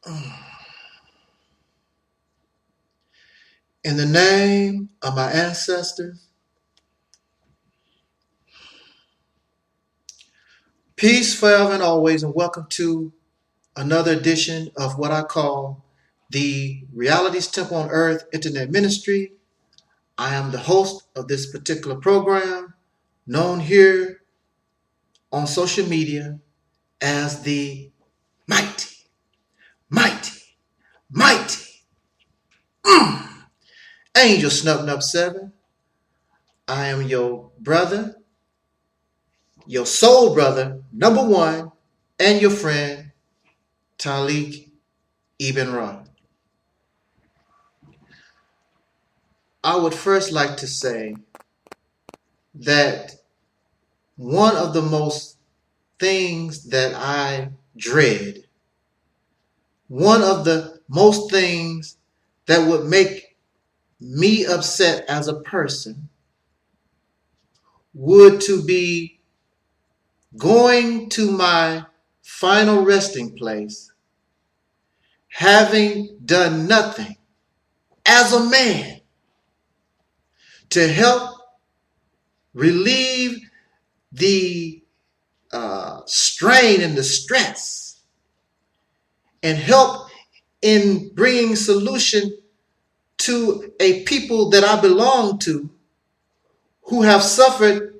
In the name of my ancestors, peace forever and always, and welcome to another edition of what I call the Reality's Temple on Earth Internet Ministry. I am the host of this particular program, known here on social media as the mighty, Angel Snub 7. I am your brother, your soul brother, number one, and your friend, Taalik Ibn'rad. I would first like to say that one of the most things that I dread, one of the most things that would make me upset as a person would to be going to my final resting place, having done nothing as a man to help relieve the strain and the stress and help in bringing solution to a people that I belong to who have suffered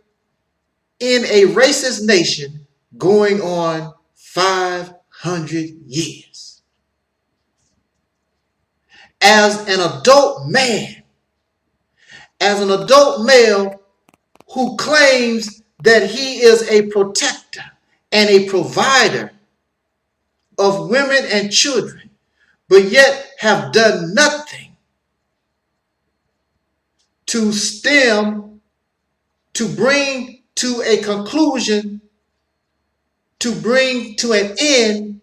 in a racist nation going on 500 years. As an adult man, as an adult male who claims that he is a protector and a provider of women and children, but yet have done nothing to stem, to bring to a conclusion, to bring to an end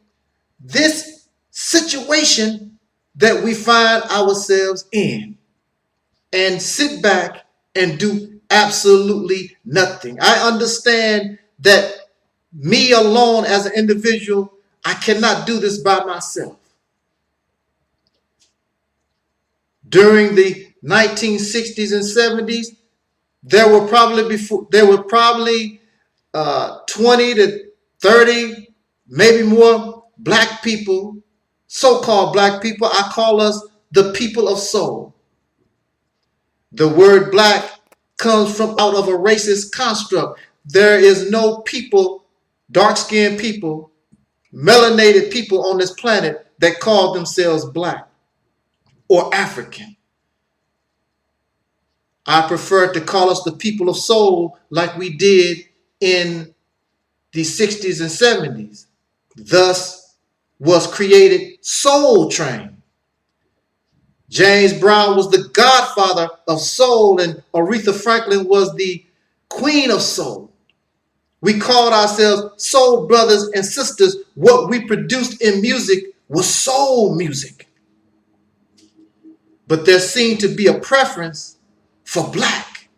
this situation that we find ourselves in, and sit back and do absolutely nothing. I understand that me alone as an individual, I cannot do this by myself. During the 1960s and 70s, there were probably 20 to 30, maybe more black people, so-called black people. I call us the people of soul. The word black comes from out of a racist construct. There is no people, dark-skinned people, melanated people on this planet that call themselves black or African. I prefer to call us the people of soul like we did in the 60s and 70s. Thus was created Soul Train. James Brown was the godfather of soul, and Aretha Franklin was the queen of soul. We called ourselves soul brothers and sisters. What we produced in music was soul music. But there seemed to be a preference for black.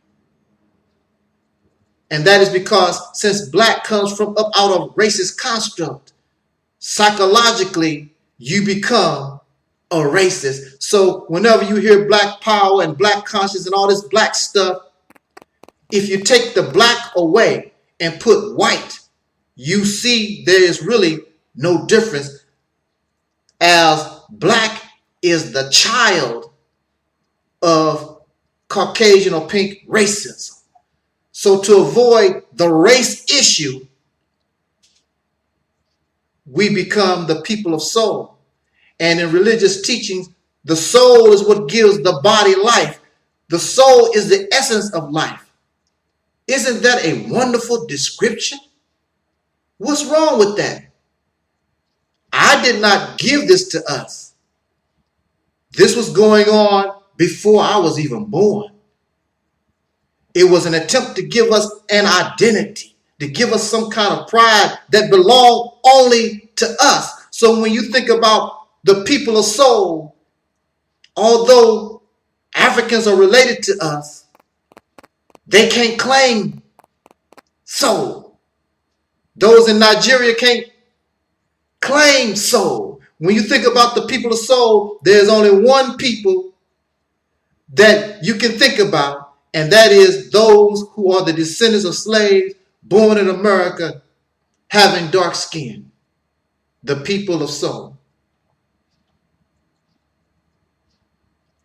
And that is because since black comes from up out of racist construct, psychologically you become a racist. So whenever you hear black power and black conscience and all this black stuff, if you take the black away and put white, you see there is really no difference, as black is the child of Caucasian or pink racism. So to avoid the race issue, we become the people of soul. And in religious teachings, the soul is what gives the body life. The soul is the essence of life. Isn't that a wonderful description? What's wrong with that? I did not give this to us. This was going on before I was even born. It was an attempt to give us an identity, to give us some kind of pride that belonged only to us. So when you think about the people of soul, although Africans are related to us, they can't claim soul. Those in Nigeria can't claim soul. When you think about the people of soul, there's only one people that you can think about, and that is those who are the descendants of slaves born in America having dark skin, the people of soul.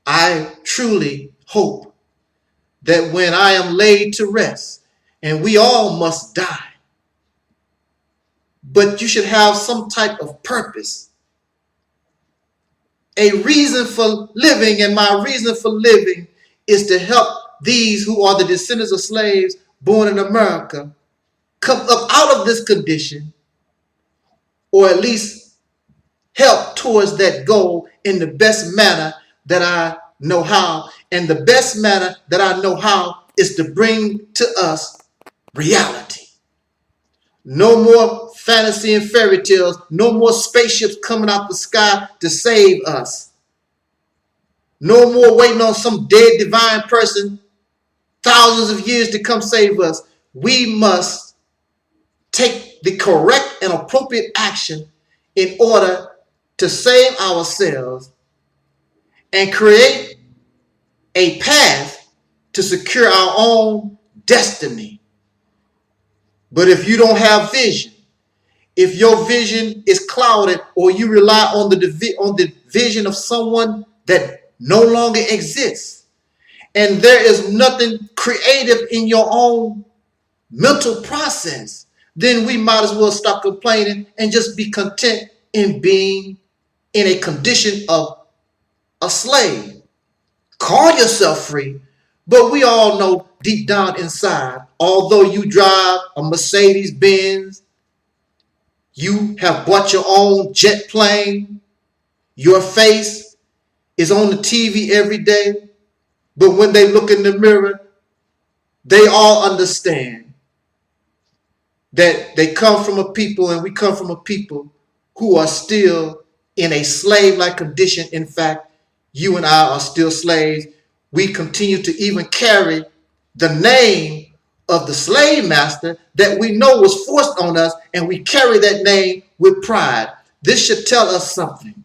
I truly hope that when I am laid to rest, and we all must die, but you should have some type of purpose, a reason for living, and my reason for living is to help these who are the descendants of slaves born in America come up out of this condition, or at least help towards that goal in the best manner that I know how. And the best manner that I know how is to bring to us reality. No more fantasy and fairy tales. No more spaceships coming out the sky to save us. No more waiting on some dead divine person thousands of years to come save us. We must take the correct and appropriate action in order to save ourselves and create a path to secure our own destiny. But if you don't have vision, if your vision is clouded, or you rely on the vision of someone that no longer exists, and there is nothing creative in your own mental process, then we might as well stop complaining and just be content in being in a condition of a slave. Call yourself free, but we all know deep down inside, although you drive a Mercedes Benz, you have bought your own jet plane, your face is on the TV every day, but when they look in the mirror, they all understand that they come from a people, and we come from a people who are still in a slave-like condition. In fact, you and I are still slaves. We continue to even carry the name of the slave master that we know was forced on us, and we carry that name with pride. This should tell us something.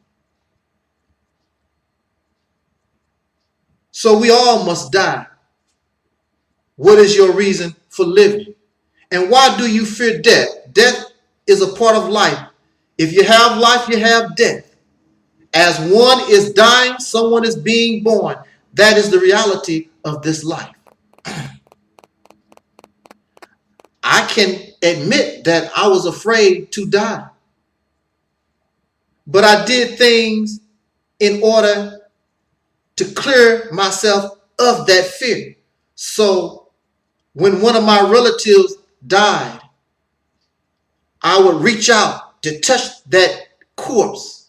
So we all must die. What is your reason for living? And why do you fear death? Death is a part of life. If you have life, you have death. As one is dying, someone is being born. That is the reality of this life. I can admit that I was afraid to die. But I did things in order to clear myself of that fear. So when one of my relatives died, I would reach out to touch that corpse,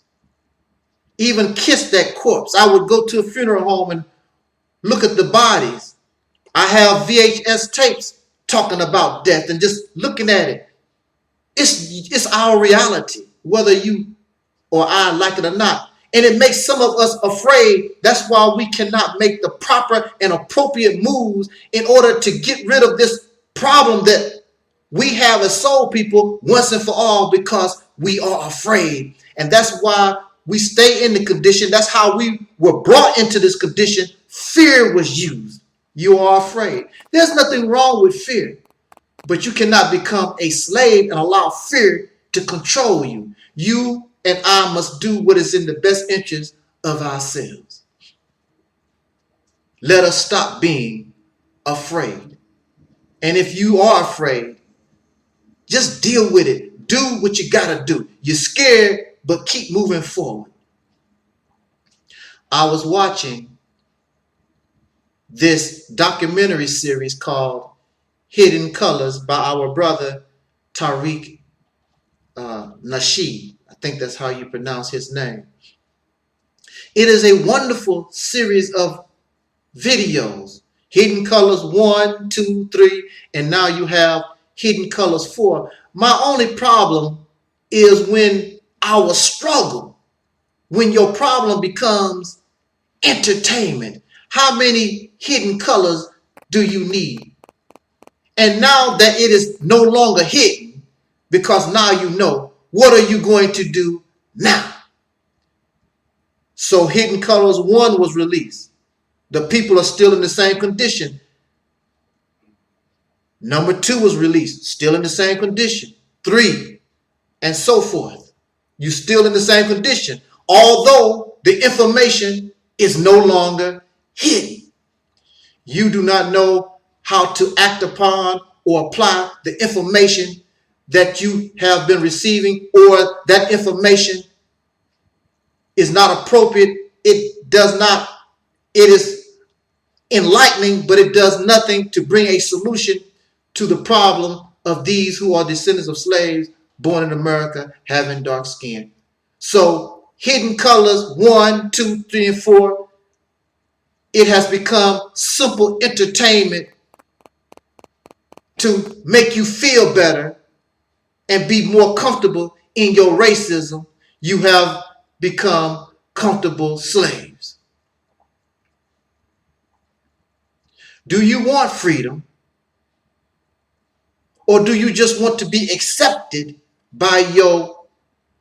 even kiss that corpse. I would go to a funeral home and look at the bodies. I have VHS tapes talking about death and just looking at it. It's our reality, whether you or I like it or not. And it makes some of us afraid. That's why we cannot make the proper and appropriate moves in order to get rid of this problem that we have as soul people once and for all, because we are afraid. And that's why we stay in the condition. That's how we were brought into this condition. Fear was used. You are afraid. There's nothing wrong with fear, but you cannot become a slave and allow fear to control you. You and I must do what is in the best interest of ourselves. Let us stop being afraid. And if you are afraid, just deal with it. Do what you gotta do. You're scared, but keep moving forward. I was watching this documentary series called Hidden Colors by our brother Taalik Nasheed. I think that's how you pronounce his name. It is a wonderful series of videos. Hidden Colors 1, 2, 3, and now you have Hidden Colors 4. My only problem is when our struggle, when your problem becomes entertainment. How many hidden colors do you need? And now that it is no longer hidden, because now you know, what are you going to do now? So Hidden Colors 1 was released. The people are still in the same condition. Number 2 was released, still in the same condition. 3, and so forth. You still in the same condition, although the information is no longer hidden. You do not know how to act upon or apply the information that you have been receiving, or that information is not appropriate. It is enlightening, but it does nothing to bring a solution to the problem of these who are descendants of slaves born in America having dark skin. So Hidden Colors 1, 2, 3, and 4, it has become simple entertainment to make you feel better and be more comfortable in your racism. You have become comfortable slaves. Do you want freedom? Or do you just want to be accepted by your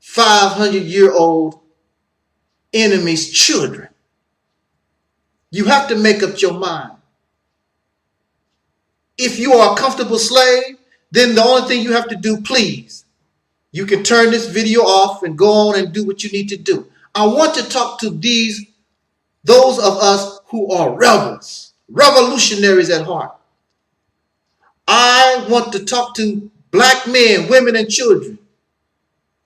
500-year-old enemy's children? You have to make up your mind. If you are a comfortable slave, then the only thing you have to do, please, you can turn this video off and go on and do what you need to do. I want to talk to those of us who are rebels, revolutionaries at heart. I want to talk to black men, women, and children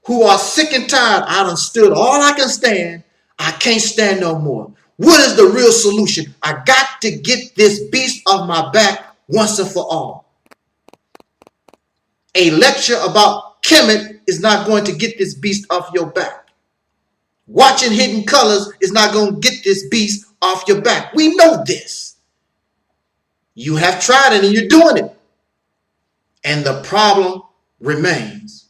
who are sick and tired. I done stood all I can stand. I can't stand no more. What is the real solution? I got to get this beast off my back once and for all. A lecture about Kemet is not going to get this beast off your back. Watching Hidden Colors is not going to get this beast off your back. We know this. You have tried it and you're doing it. And the problem remains.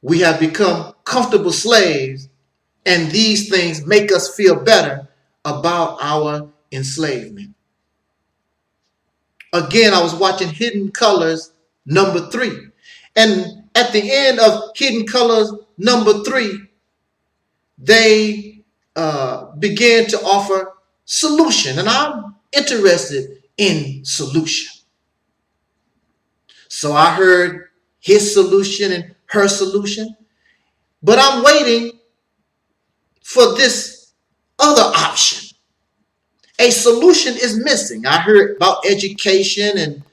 We have become comfortable slaves, and these things make us feel better about our enslavement. Again, I was watching Hidden Colors number 3. And at the end of Hidden Colors number 3, they began to offer solution. And I'm interested in solution. So I heard his solution and her solution. But I'm waiting for this other option. A solution is missing. I heard about education and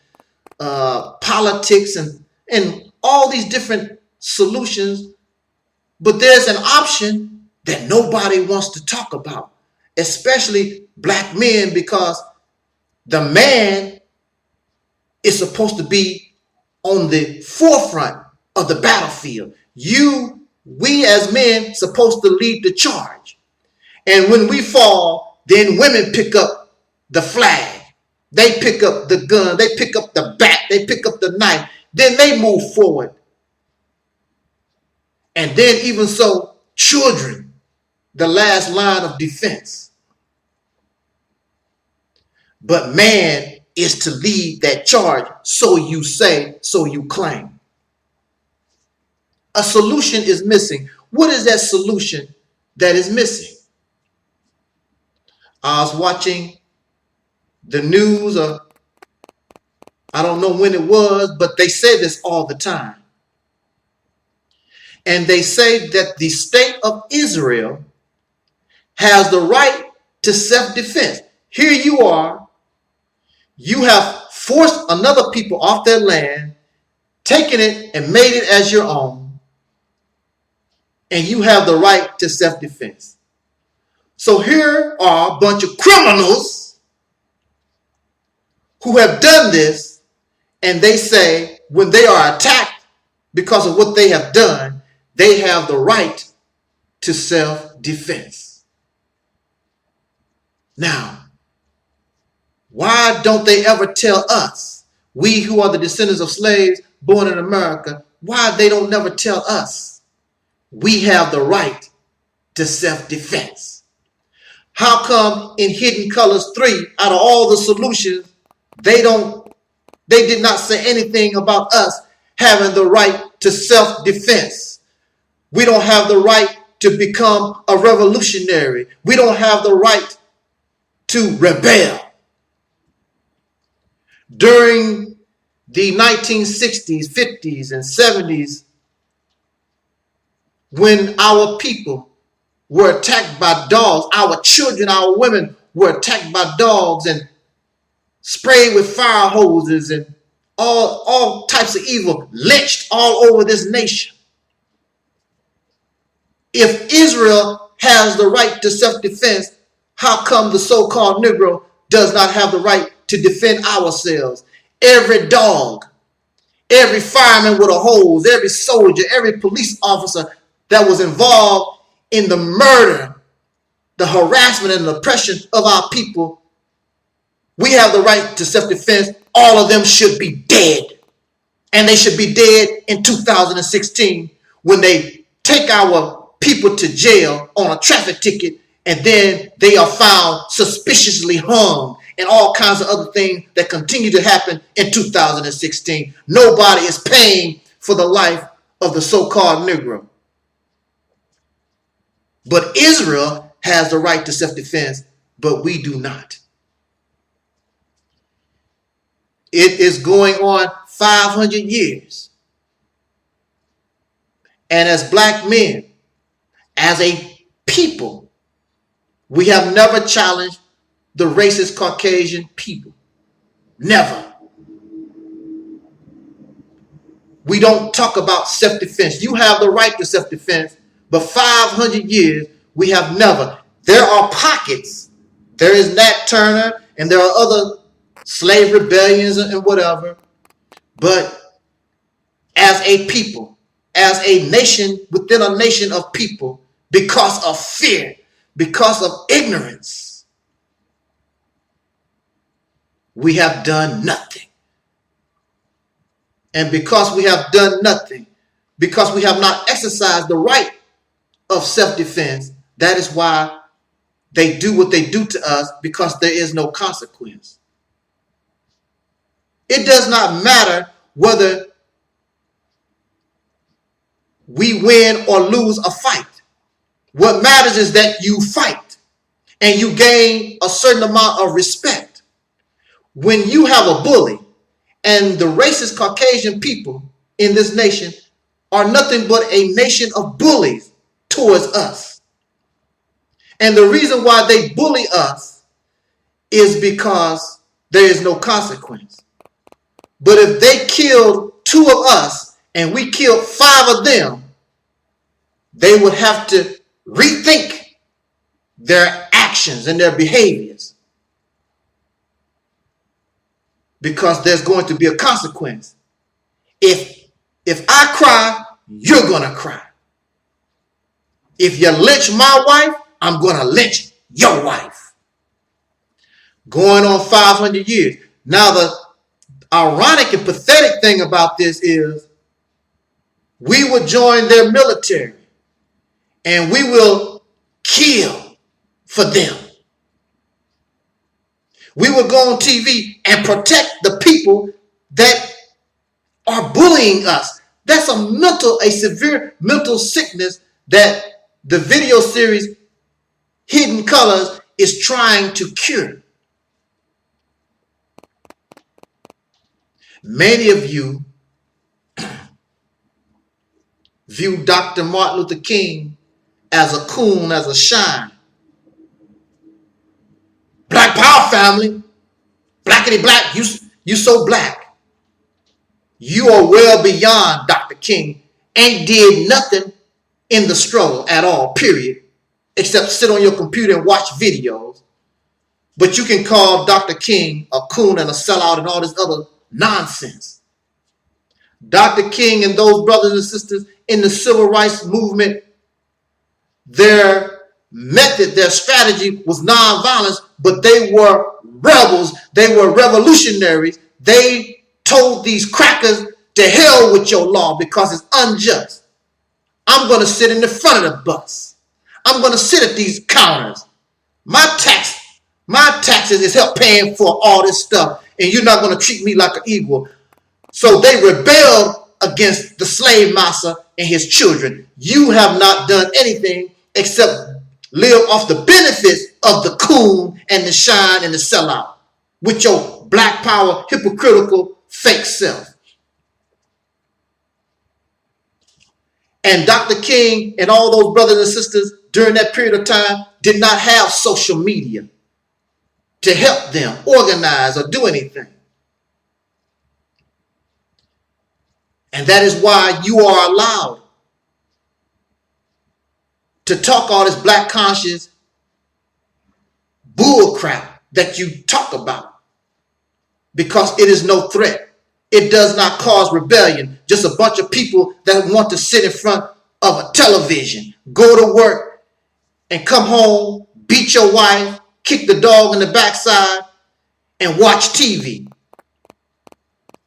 politics and all these different solutions. But there's an option that nobody wants to talk about, especially black men, because the man is supposed to be on the forefront of the battlefield. We as men supposed to lead the charge. And when we fall, then women pick up the flag. They pick up the gun. They pick up the bat. They pick up the knife. Then they move forward. And then even so, children, the last line of defense. But man is to lead that charge, so you say, so you claim. A solution is missing. What is that solution that is missing? I was watching the news, I don't know when it was, but they say this all the time. And they say that the state of Israel has the right to self-defense. Here you are. You have forced another people off their land, taken it and made it as your own, and you have the right to self-defense. So here are a bunch of criminals who have done this, and they say when they are attacked because of what they have done, they have the right to self-defense. Now, why don't they ever tell us, we who are the descendants of slaves born in America, why they don't never tell us we have the right to self-defense? How come in Hidden Colors 3, out of all the solutions, they did not say anything about us having the right to self-defense? We don't have the right to become a revolutionary. We don't have the right to rebel. During the 1960s, 50s, and 70s, when our people were attacked by dogs, our children, our women were attacked by dogs and sprayed with fire hoses and all types of evil, lynched all over this nation. If Israel has the right to self-defense, how come the so-called Negro does not have the right to defend ourselves? Every dog, every fireman with a hose, every soldier, every police officer that was involved in the murder, the harassment and the oppression of our people, we have the right to self-defense. All of them should be dead. And they should be dead in 2016 when they take our people to jail on a traffic ticket and then they are found suspiciously hung and all kinds of other things that continue to happen in 2016. Nobody is paying for the life of the so-called Negro. But Israel has the right to self-defense, but we do not. It is going on 500 years. And as black men, as a people, we have never challenged the racist Caucasian people. Never. We don't talk about self-defense. You have the right to self-defense, but 500 years, we have never. There are pockets. There is Nat Turner, and there are other slave rebellions and whatever. But as a people, as a nation within a nation of people, because of fear, because of ignorance, we have done nothing. And because we have done nothing, because we have not exercised the right of self-defense, that is why they do what they do to us, because there is no consequence. It does not matter whether we win or lose a fight. What matters is that you fight and you gain a certain amount of respect. When you have a bully, and the racist Caucasian people in this nation are nothing but a nation of bullies towards us. And the reason why they bully us is because there is no consequence. But if they killed 2 of us and we killed 5 of them, they would have to rethink their actions and their behaviors, because there's going to be a consequence. If I cry, you're going to cry. If you lynch my wife, I'm going to lynch your wife. Going on 500 years. Now, the ironic and pathetic thing about this is we would join their military and we will kill for them. We would go on TV and protect the people that are bullying us. That's a severe mental sickness that the video series Hidden Colors is trying to cure. Many of you view Dr. Martin Luther King as a coon, as a shine. Black power family, blackity black, you so black. You are well beyond Dr. King. Ain't did nothing in the struggle at all, period, except sit on your computer and watch videos. But you can call Dr. King a coon and a sellout and all this other nonsense. Dr. King and those brothers and sisters in the civil rights movement, their method, their strategy was nonviolence, but they were rebels. They were revolutionaries. They told these crackers to hell with your law because it's unjust. I'm going to sit in the front of the bus. I'm going to sit at these counters. My taxes is help paying for all this stuff, and you're not going to treat me like an equal. So they rebelled against the slave master and his children. You have not done anything except live off the benefits of the coon and the shine and the sellout with your black power, hypocritical, fake self. And Dr. King and all those brothers and sisters during that period of time did not have social media to help them organize or do anything. And that is why you are allowed to talk all this black conscious bull crap that you talk about, because it is no threat. It does not cause rebellion. Just a bunch of people that want to sit in front of a television, go to work and come home, beat your wife, kick the dog in the backside, and watch TV.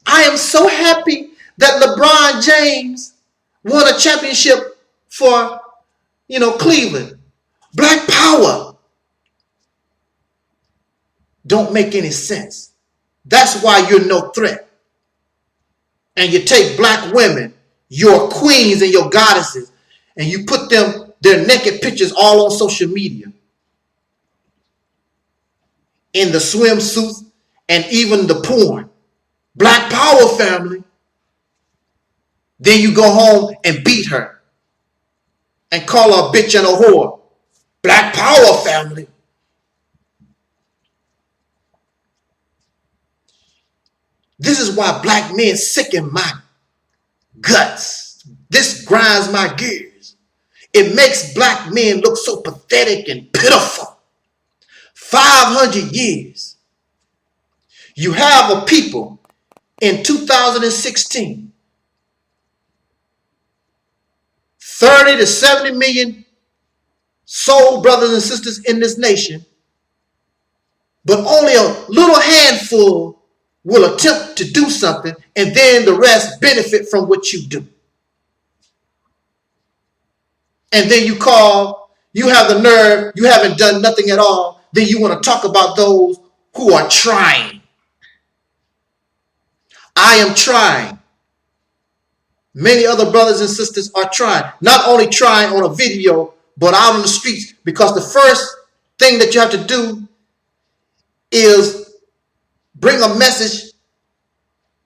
I am so happy that LeBron James won a championship for, Cleveland. Black power don't make any sense. That's why you're no threat. And you take black women, your queens and your goddesses, and you put their naked pictures all on social media, in the swimsuits and even the porn. Black power, family. Then you go home and beat her and call her a bitch and a whore. Black power, family. This is why black men sicken my guts. This grinds my gears. It makes black men look so pathetic and pitiful. 500 years. You have a people in 2016, 30 to 70 million soul brothers and sisters in this nation, but only a little handful will attempt to do something, and then the rest benefit from what you do. And then you have the nerve, you haven't done nothing at all, then you want to talk about those who are trying. I am trying. Many other brothers and sisters are trying. Not only trying on a video, but out on the streets, because the first thing that you have to do is bring a message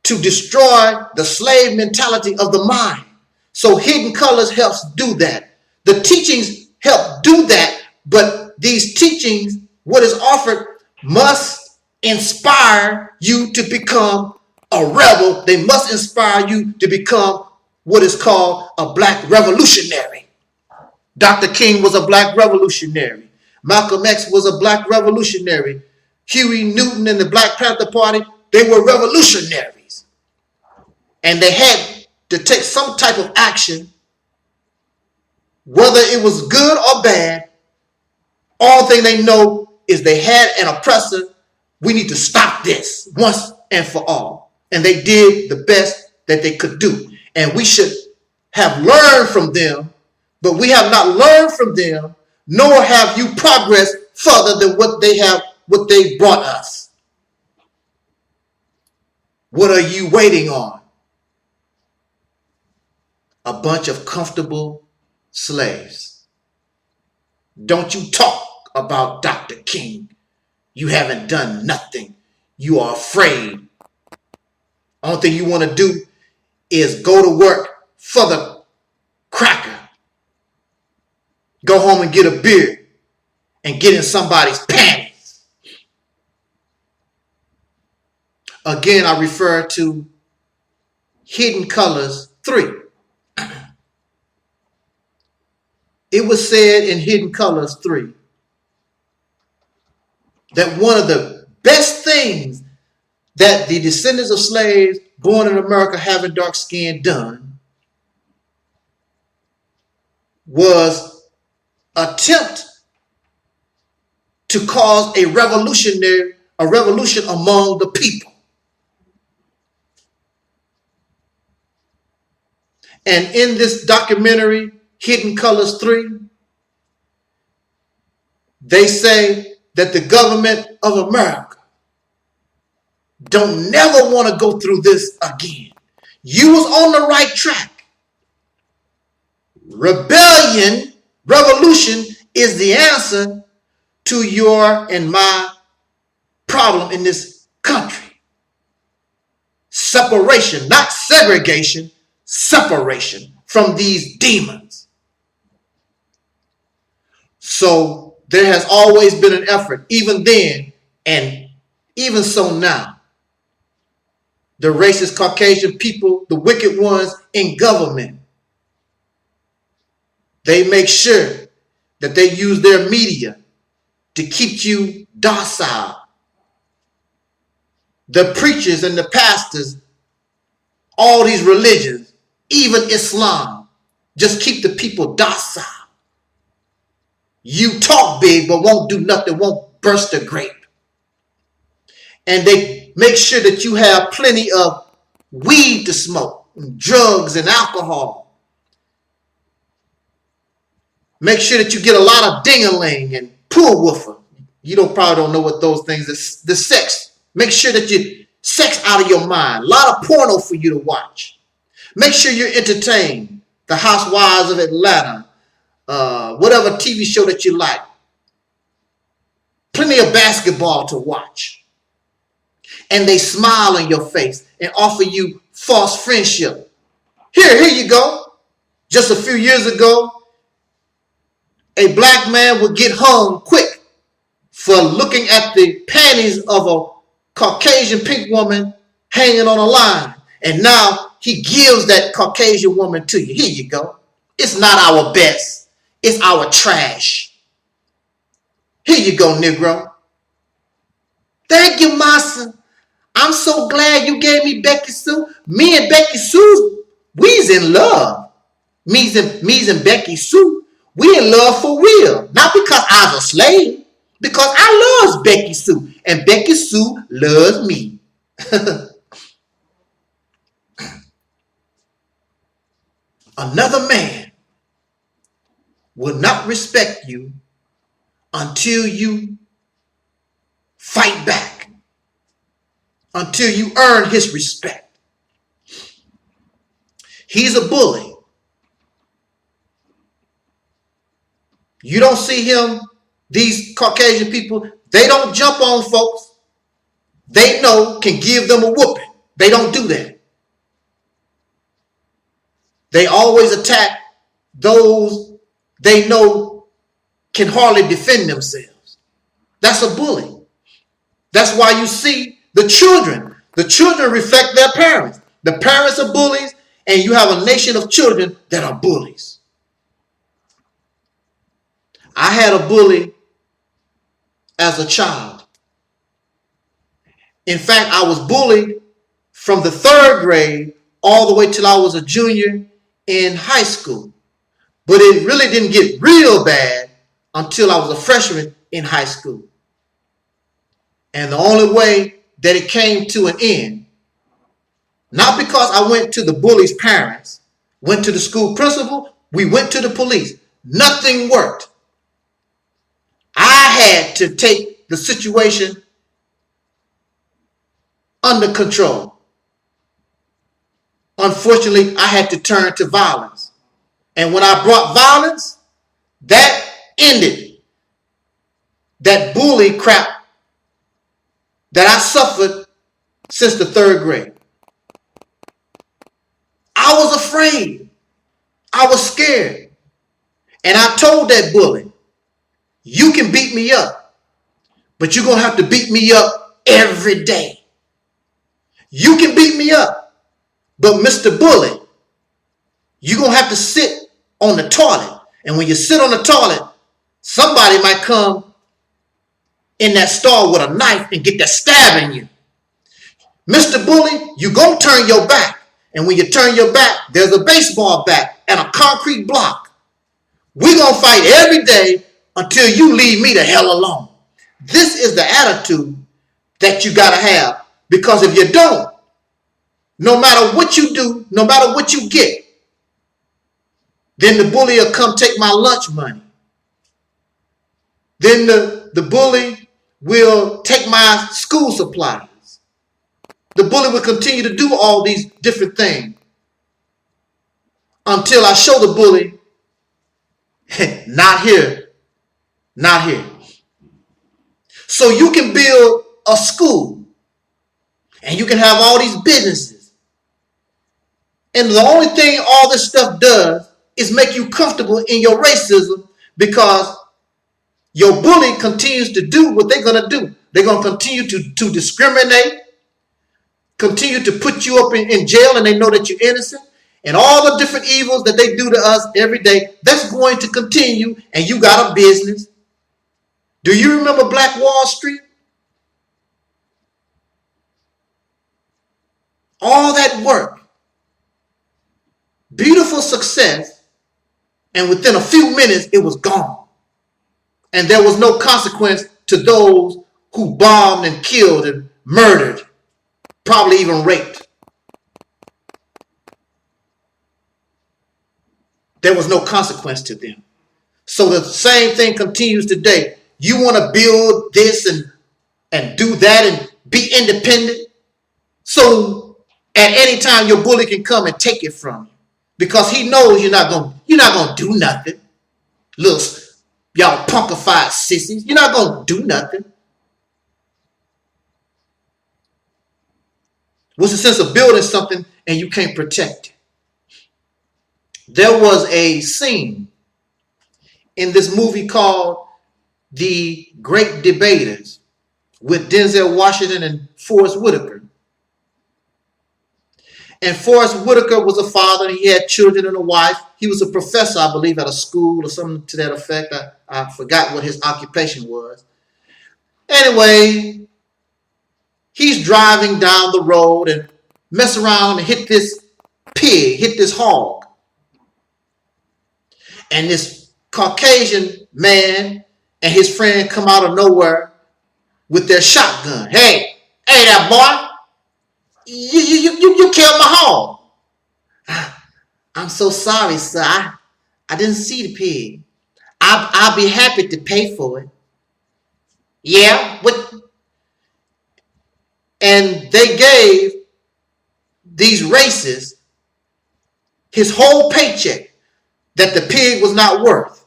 to destroy the slave mentality of the mind. So Hidden Colors helps do that. The teachings help do that, but these teachings, what is offered, must inspire you to become a rebel. They must inspire you to become what is called a black revolutionary. Dr. King was a black revolutionary. Malcolm X was a black revolutionary. Huey Newton and the Black Panther Party, they were revolutionaries. And they had to take some type of action, whether it was good or bad. All thing they know is they had an oppressor. We need to stop this once and for all. And they did the best that they could do. And we should have learned from them, but we have not learned from them, nor have you progressed further than what they brought us. What are you waiting on? A bunch of comfortable slaves. Don't you talk about Dr. King. You haven't done nothing. You are afraid. Only thing you want to do is go to work for the cracker. Go home and get a beer and get in somebody's panties. Again, I refer to Hidden Colors 3. It was said in Hidden Colors 3 that one of the best things that the descendants of slaves born in America having dark skin done was attempt to cause a revolution among the people. And in this documentary, Hidden Colors 3, they say that the government of America don't never want to go through this again. You was on the right track. Rebellion Revolution is the answer to your and my problem in this country. Separation, not segregation, separation from these demons. So there has always been an effort, even then and even so now. The racist Caucasian people, the wicked ones in government, they make sure that they use their media to keep you docile. The preachers and the pastors, all these religions, even Islam, just keep the people docile. You talk big but won't do nothing, won't burst a grape. And they make sure that you have plenty of weed to smoke, and drugs and alcohol. Make sure that you get a lot of ding-a-ling and pool woofer. You probably don't know what those things are. The sex. Make sure that you sex out of your mind. A lot of porno for you to watch. Make sure you're entertained. The Housewives of Atlanta. Whatever TV show that you like. Plenty of basketball to watch. And they smile on your face and offer you false friendship. Here you go. Just a few years ago, a black man would get hung quick for looking at the panties of a Caucasian pink woman hanging on a line. And now he gives that Caucasian woman to you. Here you go. It's not our best. It's our trash. Here you go, Negro. Thank you, Massa. I'm so glad you gave me Becky Sue. Me and Becky Sue, we's in love. Me's and Becky Sue, we in love for real. Not because I was a slave. Because I loves Becky Sue. And Becky Sue loves me. Another man will not respect you until you fight back. Until you earn his respect. He's a bully. You don't see him, these Caucasian people, they don't jump on folks they know can give them a whooping. They don't do that. They always attack those they know can hardly defend themselves. That's a bully. That's why you see the children reflect their parents. The parents are bullies, and you have a nation of children that are bullies. I had a bully as a child. In fact, I was bullied from the 3rd grade all the way till I was a junior in high school. But it really didn't get real bad until I was a freshman in high school. And the only way that it came to an end, not because I went to the bully's parents, went to the school principal, we went to the police. Nothing worked. I had to take the situation under control. Unfortunately, I had to turn to violence. And when I brought violence, that ended that bully crap that I suffered since the 3rd grade. I was afraid. I was scared. And I told that bully, you can beat me up, but you're going to have to beat me up every day. You can beat me up, but Mr. Bully, you're going to have to sit on the toilet. And when you sit on the toilet, somebody might come in that stall with a knife and get that stabbing you. Mr. Bully, you're going to turn your back. And when you turn your back, there's a baseball bat and a concrete block. We're going to fight every day until you leave me the hell alone. This is the attitude that you got to have. Because if you don't, no matter what you do, no matter what you get, then the bully will come take my lunch money. Then the bully will take my school supplies. The bully will continue to do all these different things until I show the bully Not here. Not here. So you can build a school and you can have all these businesses. And the only thing all this stuff does is make you comfortable in your racism, because your bully continues to do what they're going to do. They're going to continue to discriminate, continue to put you up in jail, and they know that you're innocent. And all the different evils that they do to us every day, that's going to continue, and you got a business. Do you remember Black Wall Street? All that work, beautiful success, and within a few minutes, it was gone. And there was no consequence to those who bombed and killed and murdered, probably even raped. There was no consequence to them. So the same thing continues today. You want to build this and do that and be independent. So at any time your bully can come and take it from you, because he knows you're not gonna do nothing. Little y'all punkified sissies, you're not gonna do nothing. What's the sense of building something and you can't protect it? There was a scene in this movie called The Great Debaters with Denzel Washington and Forrest Whitaker. And Forrest Whitaker was a father, and he had children and a wife. He was a professor, I believe, at a school or something to that effect. I forgot what his occupation was. Anyway, he's driving down the road and mess around and hit this pig, hit this hog. And this Caucasian man and his friend come out of nowhere with their shotgun. Hey there, boy. You killed my hog. I'm so sorry, sir. I didn't see the pig. I'll be happy to pay for it. Yeah? What? And they gave these racists his whole paycheck that the pig was not worth.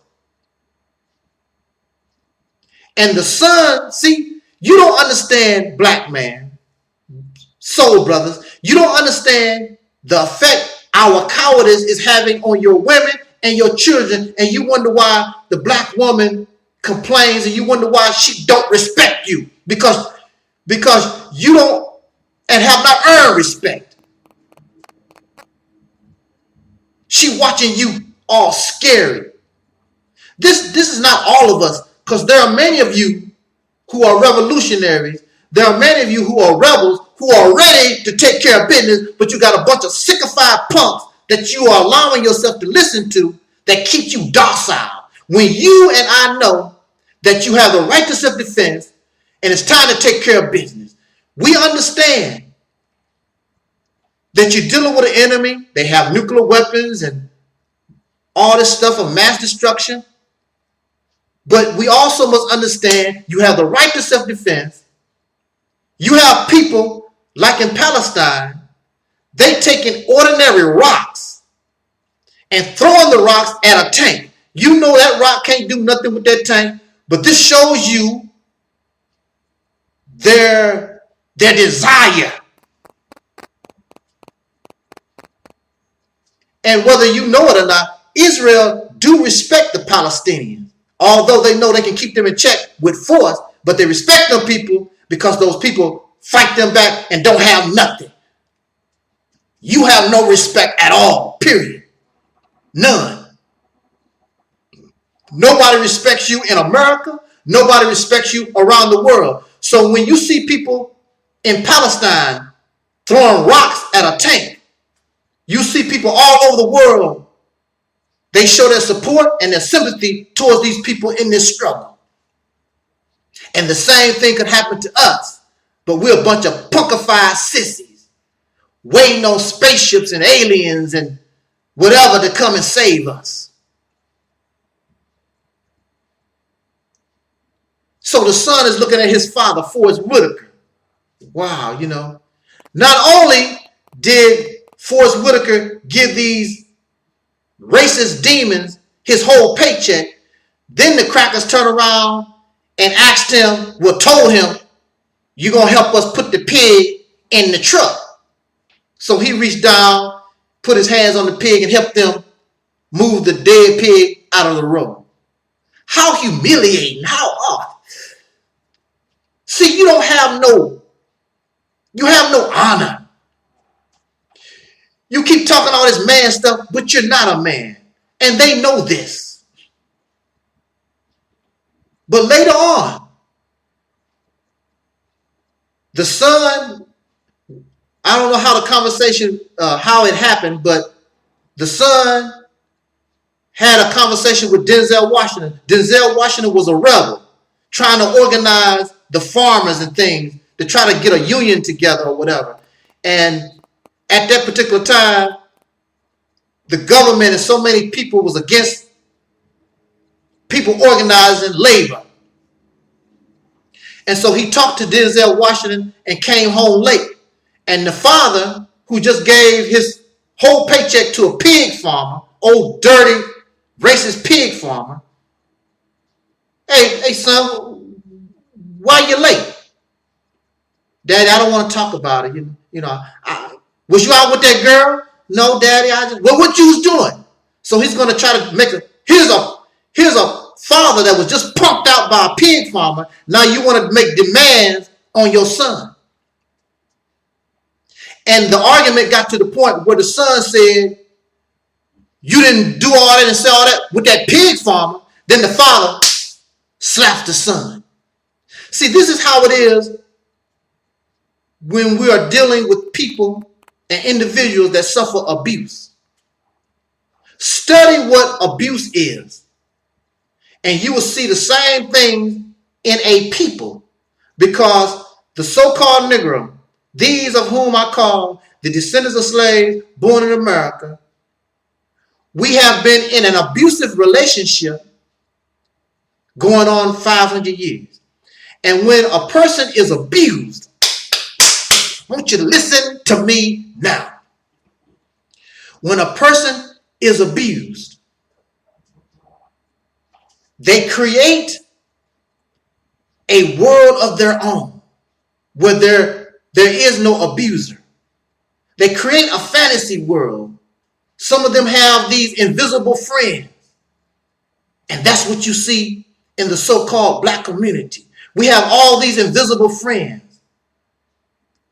And the son, see, you don't understand, black man, soul brothers, you don't understand the effect our cowardice is having on your women and your children, and you wonder why the black woman complains, and you wonder why she don't respect you, because you don't and have not earned respect. She watching you all scary. This is not all of us, because there are many of you who are revolutionaries. There are many of you who are rebels, who are ready to take care of business, but you got a bunch of sycophantic punks that you are allowing yourself to listen to that keep you docile. When you and I know that you have the right to self-defense and it's time to take care of business, we understand that you're dealing with an enemy. They have nuclear weapons and all this stuff of mass destruction. But we also must understand you have the right to self-defense. You have people like in Palestine, they taking ordinary rocks and throwing the rocks at a tank. You know that rock can't do nothing with that tank, but this shows you their desire. And whether you know it or not, Israel do respect the Palestinians, although they know they can keep them in check with force, but they respect them people because those people fight them back and don't have nothing. You have no respect at all, period. None. Nobody respects you in America. Nobody respects you around the world. So when you see people in Palestine throwing rocks at a tank, you see people all over the world, they show their support and their sympathy towards these people in this struggle. And the same thing could happen to us, but we're a bunch of punkified sissies waiting on spaceships and aliens and whatever to come and save us. So the son is looking at his father, Forrest Whitaker. Wow, you know. Not only did Forrest Whitaker give these racist demons his whole paycheck. Then the crackers turned around and asked him, well, told him, you're going to help us put the pig in the truck. So he reached down, put his hands on the pig and helped them move the dead pig out of the road. How humiliating. How odd. See, you have no honor. You keep talking all this man stuff, but you're not a man. And they know this. But later on, the son, I don't know how the conversation, how it happened, but the son had a conversation with Denzel Washington. Denzel Washington was a rebel, trying to organize the farmers and things to try to get a union together or whatever. And at that particular time, the government and so many people was against people organizing labor. And so he talked to Denzel Washington and came home late. And the father, who just gave his whole paycheck to a pig farmer, old dirty, racist pig farmer, hey son, why you late? Daddy, I don't want to talk about it. Was you out with that girl? No, Daddy. Well, what you was doing? So he's going to try to make here's a father that was just punked out by a pig farmer. Now you want to make demands on your son. And the argument got to the point where the son said, you didn't do all that and say all that with that pig farmer. Then the father slapped the son. See, this is how it is when we are dealing with people and individuals that suffer abuse. Study what abuse is, and you will see the same thing in a people, because the so-called Negro, these of whom I call the descendants of slaves born in America, we have been in an abusive relationship going on 500 years. And when a person is abused, I want you to listen to me now. When a person is abused, they create a world of their own where there is no abuser. They create a fantasy world. Some of them have these invisible friends. And that's what you see in the so-called black community. We have all these invisible friends.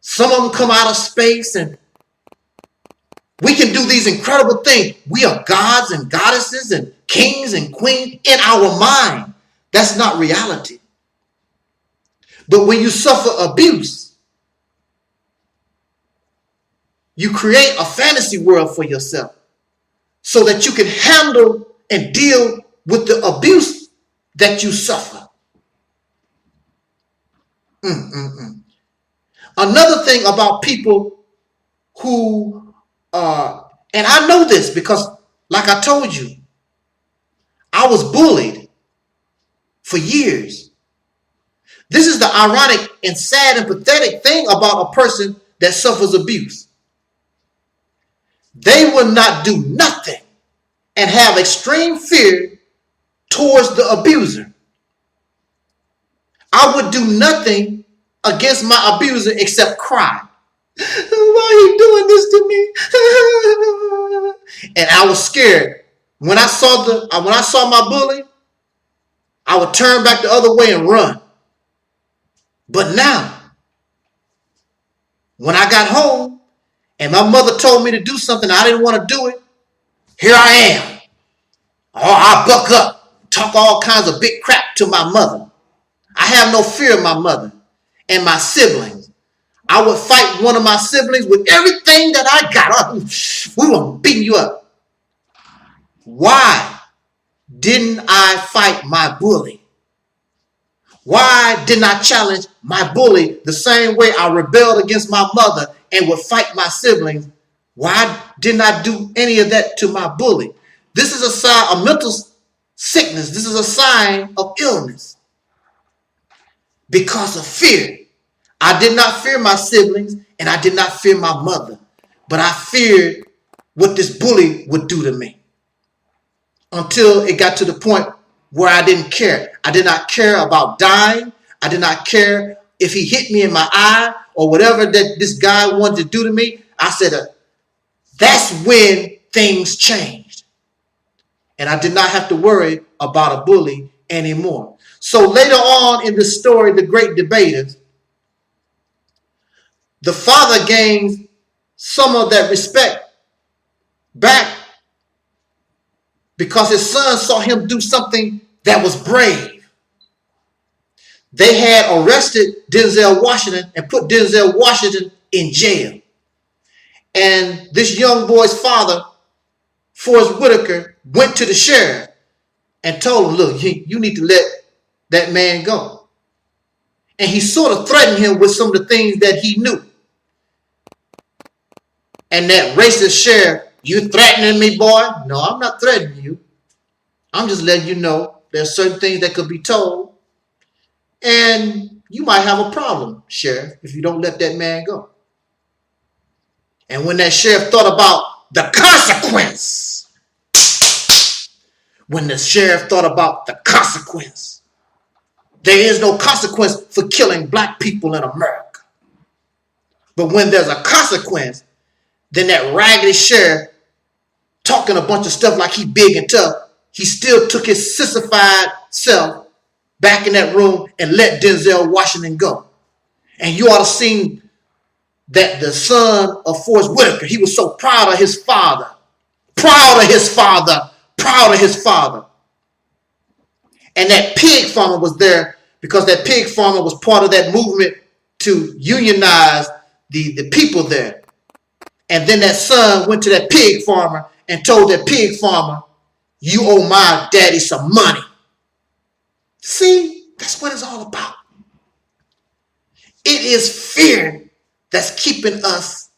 Some of them come out of space and we can do these incredible things. We are gods and goddesses and kings and queens in our mind. That's not reality. But when you suffer abuse, you create a fantasy world for yourself so that you can handle and deal with the abuse that you suffer. Another thing about people who, and I know this because, like I told you, I was bullied for years. This is the ironic and sad and pathetic thing about a person that suffers abuse. They will not do nothing and have extreme fear towards the abuser. I would do nothing against my abuser except cry. Why are you doing this to me? And I was scared. When I saw my bully, I would turn back the other way and run. But now, when I got home and my mother told me to do something I didn't want to do it, here I am. Oh, I buck up, talk all kinds of big crap to my mother. I have no fear of my mother and my siblings. I would fight one of my siblings with everything that I got. We were beating you up. Why didn't I fight my bully? Why didn't I challenge my bully the same way I rebelled against my mother and would fight my siblings? Why didn't I do any of that to my bully? This is a sign of mental sickness. This is a sign of illness. Because of fear. I did not fear my siblings and I did not fear my mother. But I feared what this bully would do to me. until it got to the point where I didn't care. I did not care about dying. I did not care if he hit me in my eye or whatever that this guy wanted to do to me. I said, that's when things changed. And I did not have to worry about a bully anymore. So later on in the story, The Great Debaters, the father gains some of that respect back because his son saw him do something that was brave. They had arrested Denzel Washington and put Denzel Washington in jail. And this young boy's father, Forrest Whitaker, went to the sheriff and told him, look, you need to let that man go. And he sort of threatened him with some of the things that he knew. And that racist sheriff, you threatening me, boy? No, I'm not threatening you. I'm just letting you know there's certain things that could be told. And you might have a problem, sheriff, if you don't let that man go. And when that sheriff thought about the consequence, there is no consequence for killing black people in America. But when there's a consequence, then that raggedy sheriff talking a bunch of stuff like he big and tough, he still took his sissified self back in that room and let Denzel Washington go. And you ought to see that the son of Forrest Whitaker, he was so proud of his father. And that pig farmer was there because that pig farmer was part of that movement to unionize the people there. And then that son went to that pig farmer and told that pig farmer, you owe my daddy some money. See, that's what it's all about. It is fear that's keeping us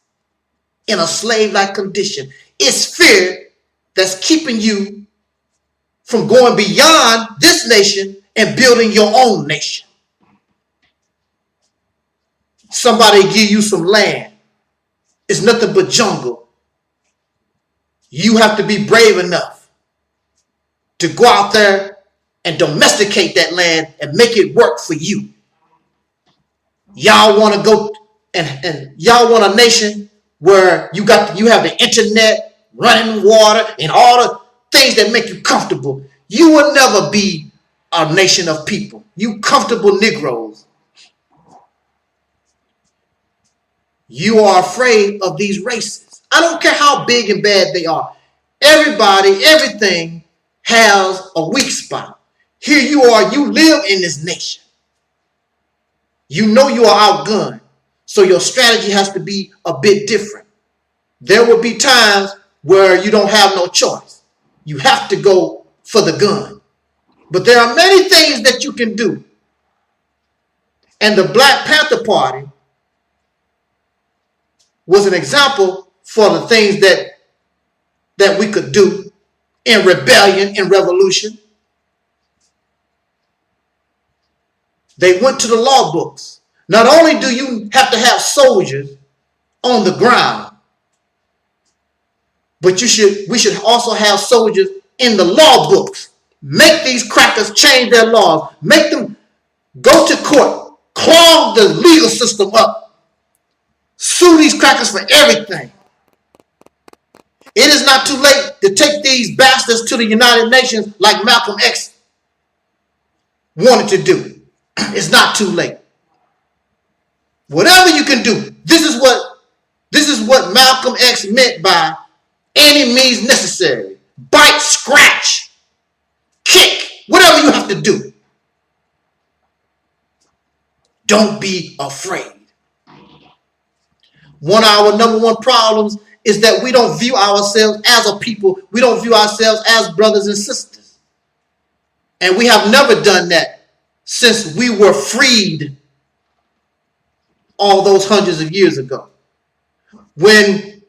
in a slave-like condition. It's fear that's keeping you from going beyond this nation and building your own nation. Somebody give you some land. It's nothing but jungle. You have to be brave enough to go out there and domesticate that land and make it work for you. Y'all want to go and y'all want a nation where you have the internet, running water, and all the things that make you comfortable. You will never be a nation of people. You comfortable Negroes. You are afraid of these races. I don't care how big and bad they are. Everybody, everything has a weak spot. Here you are, you live in this nation. You know you are outgunned. So your strategy has to be a bit different. There will be times where you don't have no choice. You have to go for the gun. But there are many things that you can do. And the Black Panther Party was an example for the things that we could do in rebellion, in revolution. They went to the law books. Not only do you have to have soldiers on the ground, but we should also have soldiers in the law books. Make these crackers change their laws. Make them go to court. Clog the legal system up. Sue these crackers for everything. It is not too late to take these bastards to the United Nations like Malcolm X wanted to do. It's not too late. Whatever you can do, this is what Malcolm X meant by any means necessary. Bite, scratch, kick, whatever you have to do. Don't be afraid. One of our number one problems is that we don't view ourselves as a people. We don't view ourselves as brothers and sisters. And we have never done that since we were freed all those hundreds of years ago. When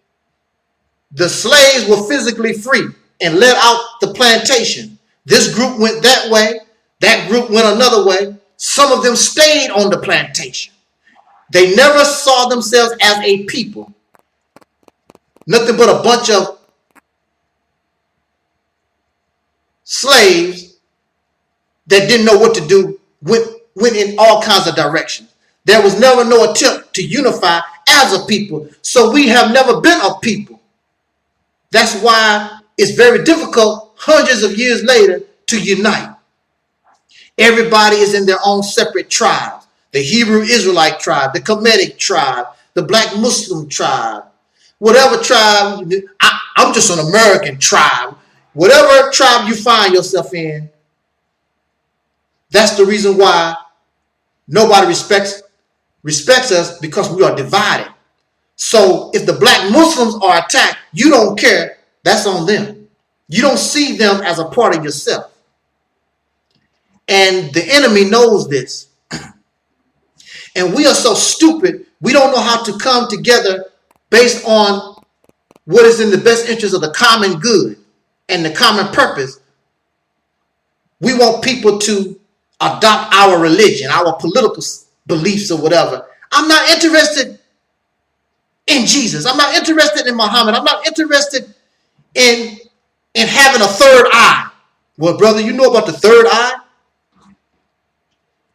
the slaves were physically free and let out the plantation, this group went that way, that group went another way. Some of them stayed on the plantation. They never saw themselves as a people. Nothing but a bunch of slaves that didn't know what to do went in all kinds of directions. There was never no attempt to unify as a people. So we have never been a people. That's why it's very difficult hundreds of years later to unite. Everybody is in their own separate tribes. The Hebrew Israelite tribe, the Kemetic tribe, the Black Muslim tribe, whatever tribe. I'm just an American tribe. Whatever tribe you find yourself in, that's the reason why nobody respects us, because we are divided. So if the Black Muslims are attacked, you don't care. That's on them. You don't see them as a part of yourself. And the enemy knows this. And we are so stupid, we don't know how to come together based on what is in the best interest of the common good and the common purpose. We want people to adopt our religion, our political beliefs or whatever. I'm not interested in Jesus. I'm not interested in Muhammad. I'm not interested in having a third eye. Well, brother, you know about the third eye?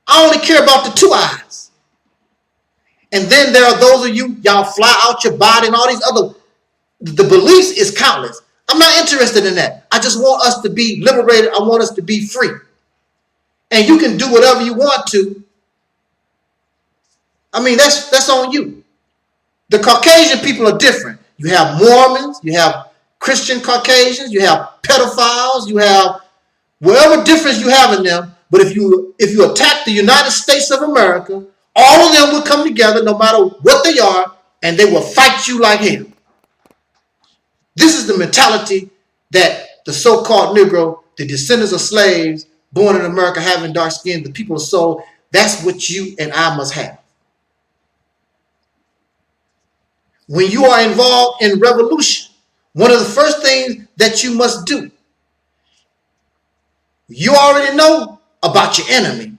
I only care about the two eyes. And then there are those of you, y'all fly out your body and all these other, the beliefs is countless. I'm not interested in that. I just want us to be liberated. I want us to be free. And you can do whatever you want to. I mean, that's on you. The Caucasian people are different. You have Mormons, you have Christian Caucasians, you have pedophiles, you have whatever difference you have in them. But if you attack the United States of America, all of them will come together, no matter what they are, and they will fight you like hell. This is the mentality that the so-called Negro, the descendants of slaves, born in America, having dark skin, the people of soul, that's what you and I must have. When you are involved in revolution, one of the first things that you must do, you already know about your enemy,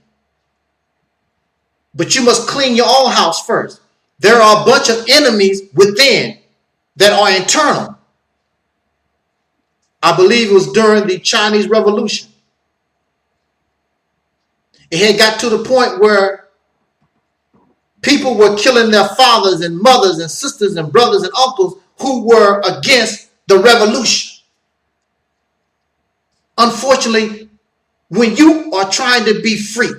but you must clean your own house first. There are a bunch of enemies within that are internal. I believe it was during the Chinese Revolution. It had got to the point where people were killing their fathers and mothers and sisters and brothers and uncles who were against the revolution. Unfortunately, when you are trying to be free,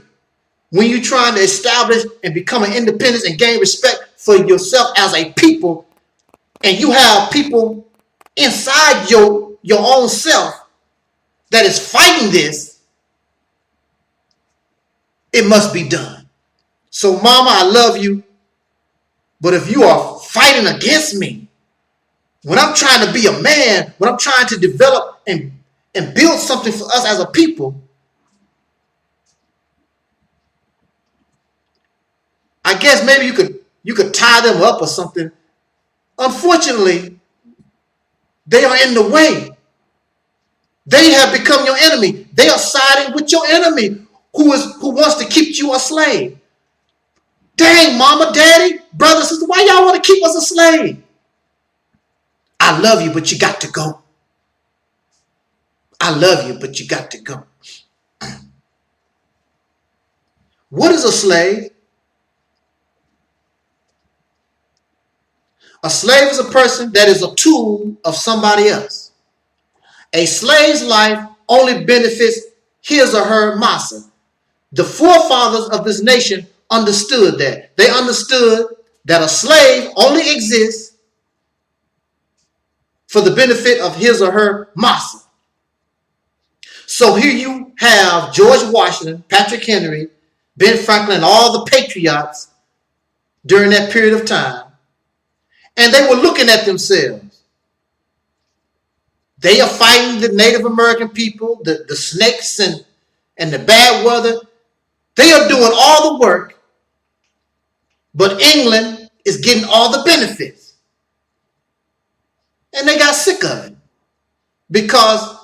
when you're trying to establish and become an independence and gain respect for yourself as a people, and you have people inside your own self that is fighting this, it must be done. So, mama, I love you, but if you are fighting against me, when I'm trying to be a man, when I'm trying to develop and build something for us as a people, I guess maybe you could tie them up or something. Unfortunately, they are in the way. They have become your enemy. They are siding with your enemy who wants to keep you a slave. Dang, mama, daddy, brother, sister, why y'all want to keep us a slave? I love you, but you got to go. I love you, but you got to go. What is a slave? A slave is a person that is a tool of somebody else. A slave's life only benefits his or her master. The forefathers of this nation understood that. They understood that a slave only exists for the benefit of his or her master. So here you have George Washington, Patrick Henry, Ben Franklin, and all the patriots during that period of time. And they were looking at themselves. They are fighting the Native American people, the snakes and the bad weather. They are doing all the work, but England is getting all the benefits. And they got sick of it because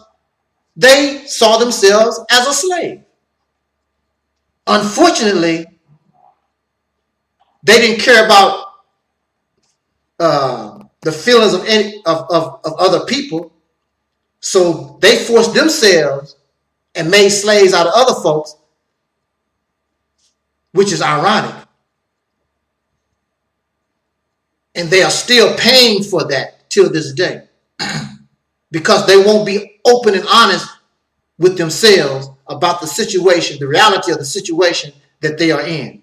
they saw themselves as a slave. Unfortunately, they didn't care about the feelings of other people, so they forced themselves and made slaves out of other folks, which is ironic. And they are still paying for that till this day because they won't be open and honest with themselves about the situation, the reality of the situation that they are in.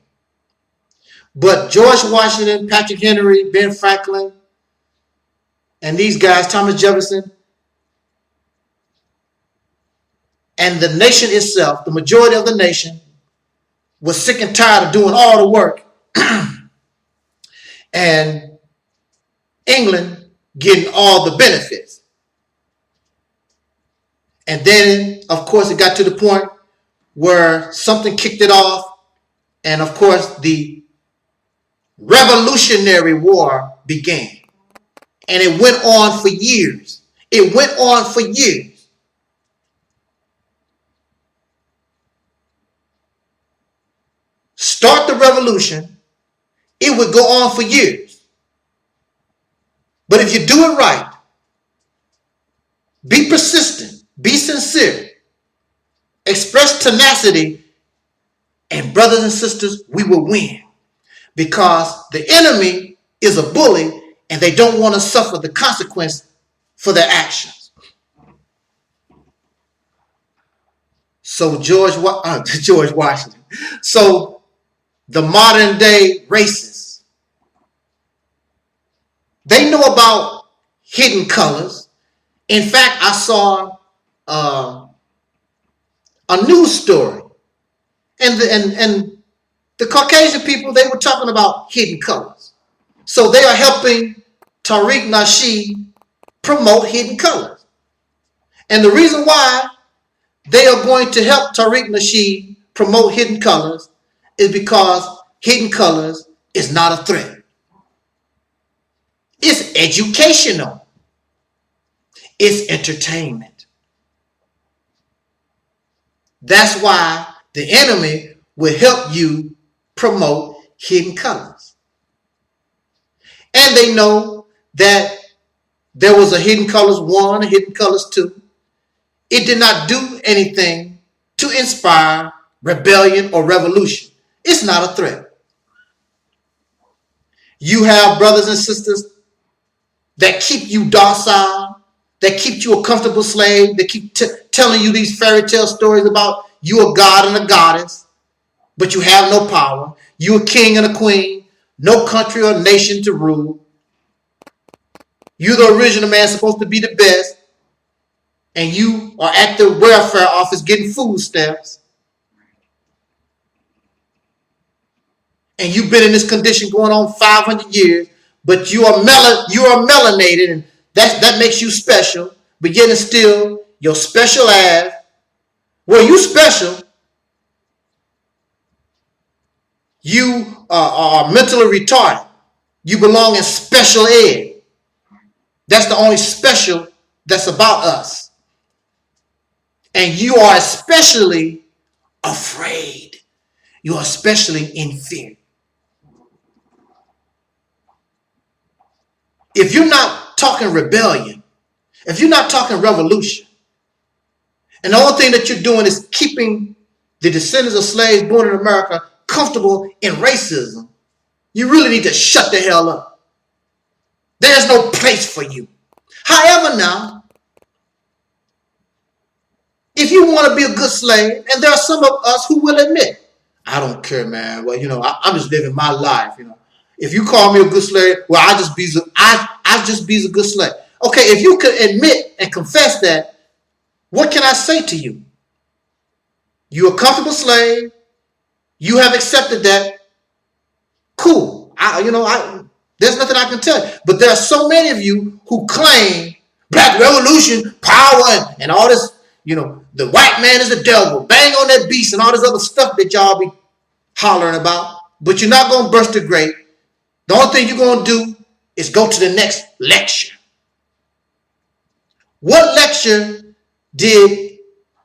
But George Washington, Patrick Henry, Ben Franklin, and these guys, Thomas Jefferson, and the nation itself, the majority of the nation, was sick and tired of doing all the work. And England getting all the benefits. And then, of course, it got to the point where something kicked it off. And, of course, the Revolutionary War began. And it went on for years. It went on for years. Start the revolution, it would go on for years. But if you do it right, be persistent, be sincere, express tenacity, and brothers and sisters, we will win. Because the enemy is a bully and they don't want to suffer the consequence for their actions. So George Washington. So the modern day racists, they know about hidden colors. In fact, I saw a news story, and the Caucasian people, they were talking about hidden colors. So they are helping Taalik Nasheed promote hidden colors. And the reason why they are going to help Taalik Nasheed promote hidden colors is because hidden colors is not a threat. It's educational. It's entertainment. That's why the enemy will help you promote hidden colors. And they know that there was a Hidden Colors 1, a Hidden Colors 2. It did not do anything to inspire rebellion or revolution. It's not a threat. You have brothers and sisters that keep you docile, that keep you a comfortable slave, that keep telling you these fairy tale stories about you a god and a goddess, but you have no power. You a king and a queen, no country or nation to rule. You the original man supposed to be the best, and you are at the welfare office getting food stamps. And you've been in this condition going on 500 years, but you are melanated, and that makes you special. But yet and still, your special ass, well, you special. You are mentally retarded. You belong in special ed. That's the only special that's about us. And you are especially afraid. You are especially in fear. If you're not talking rebellion, if you're not talking revolution, and the only thing that you're doing is keeping the descendants of slaves born in America comfortable in racism, you really need to shut the hell up. There's no place for you. However, now, if you want to be a good slave, and there are some of us who will admit, I don't care, man. Well, I'm just living my life. If you call me a good slave, well, I just be a good slave. Okay, if you could admit and confess that, what can I say to you? You're a comfortable slave. You have accepted that. Cool. There's nothing I can tell you. But there are so many of you who claim black revolution, power, and all this, the white man is the devil, bang on that beast, and all this other stuff that y'all be hollering about. But you're not going to burst the grape. The only thing you're going to do is go to the next lecture. What lecture did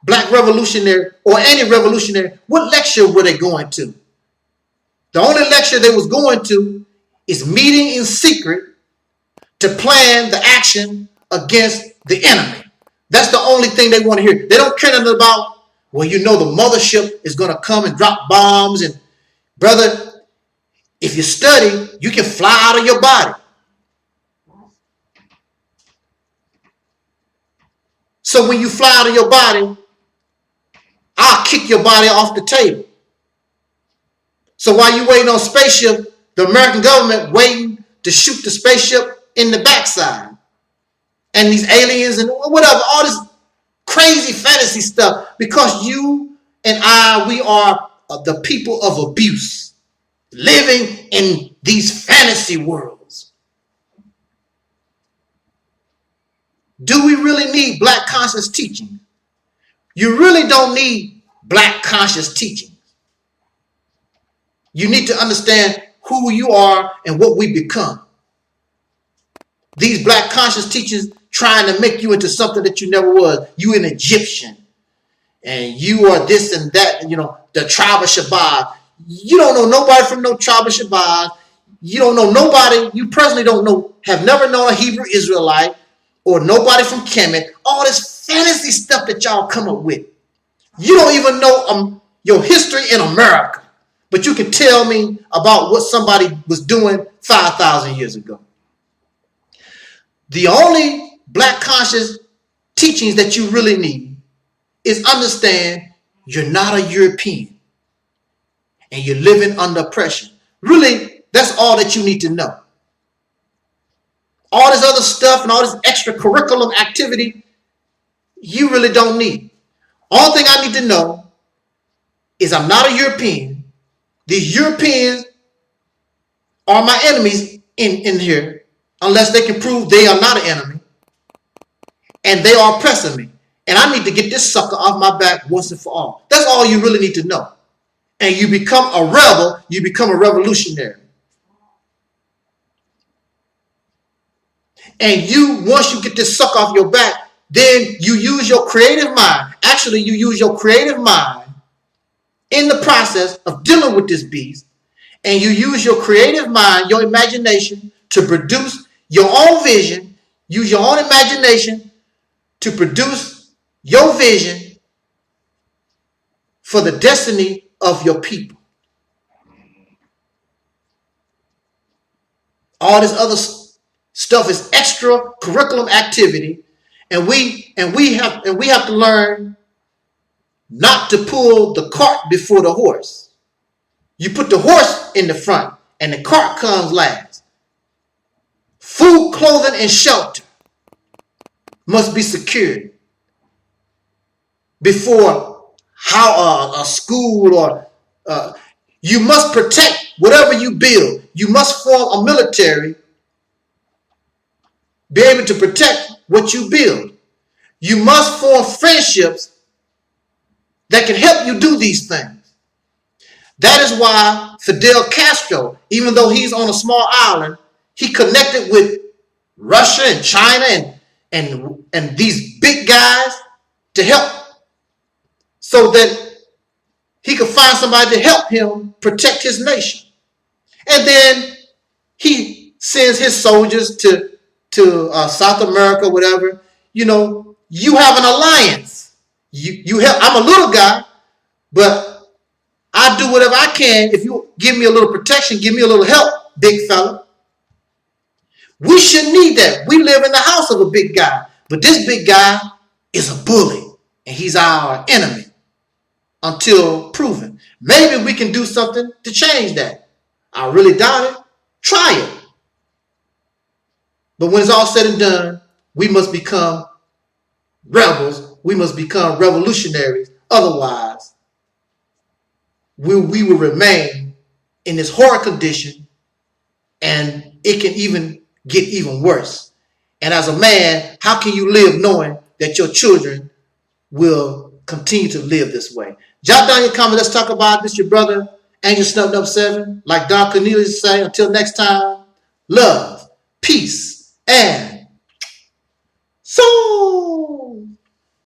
black revolutionary or any revolutionary, what lecture were they going to? The only lecture they was going to is meeting in secret to plan the action against the enemy. That's the only thing they want to hear. They don't care nothing about Well, you know the mothership is going to come and drop bombs. And brother, if you study, you can fly out of your body. So when you fly out of your body, I'll kick your body off the table. So while you waiting on spaceship, the American government waiting to shoot the spaceship in the backside. And these aliens and whatever, all this crazy fantasy stuff, because you and I, we are the people of abuse, living in these fantasy worlds. Do we really need black conscious teaching? You really don't need black conscious teaching. You need to understand who you are and what we become. These black conscious teachers trying to make you into something that you never was. You an Egyptian. And you are this and that, you know, the tribe of Shabbat. You don't know nobody from no tribe of Shabbat. You don't know nobody. You personally don't know, have never known a Hebrew Israelite or nobody from Kemet. All this fantasy stuff that y'all come up with. You don't even know your history in America. But you can tell me about what somebody was doing 5,000 years ago. The only black conscious teachings that you really need is understand you're not a European and you're living under oppression. Really, that's all that you need to know. All this other stuff and all this extra curriculum activity, you really don't need. All thing I need to know is I'm not a European. These Europeans are my enemies in here, unless they can prove they are not an enemy. And they are oppressing me. And I need to get this sucker off my back once and for all. That's all you really need to know. And you become a rebel, you become a revolutionary. And once you get this sucker off your back, then you use your creative mind. Actually, you use your creative mind in the process of dealing with this beast. And you use your creative mind, your imagination, to produce your own vision. Use your own imagination to produce your vision for the destiny of your people. All this other stuff is extra curriculum activity, and we have to learn not to pull the cart before the horse. You put the horse in the front, and the cart comes last. Food, clothing, and shelter must be secured before how a school or you must protect whatever you build. You must form a military, be able to protect what you build. You must form friendships that can help you do these things. That is why Fidel Castro, even though he's on a small island, he connected with Russia and China and these big guys to help, so that he could find somebody to help him protect his nation. And then he sends his soldiers to South America, whatever. You know, you have an alliance. You help. I'm a little guy, but I do whatever I can. If you give me a little protection, give me a little help, big fella. We shouldn't need that. We live in the house of a big guy, but this big guy is a bully, and he's our enemy until proven. Maybe we can do something to change that. I really doubt it. Try it. But when it's all said and done, we must become rebels. We must become revolutionaries. Otherwise, we will remain in this horror condition, and it can even get even worse. And as a man, how can you live knowing that your children will continue to live this way? Jot down your comment. Let's talk about this. Your brother, Angel Snubbed Up 7. Like Don Cornelius say, until next time, love, peace, and soul.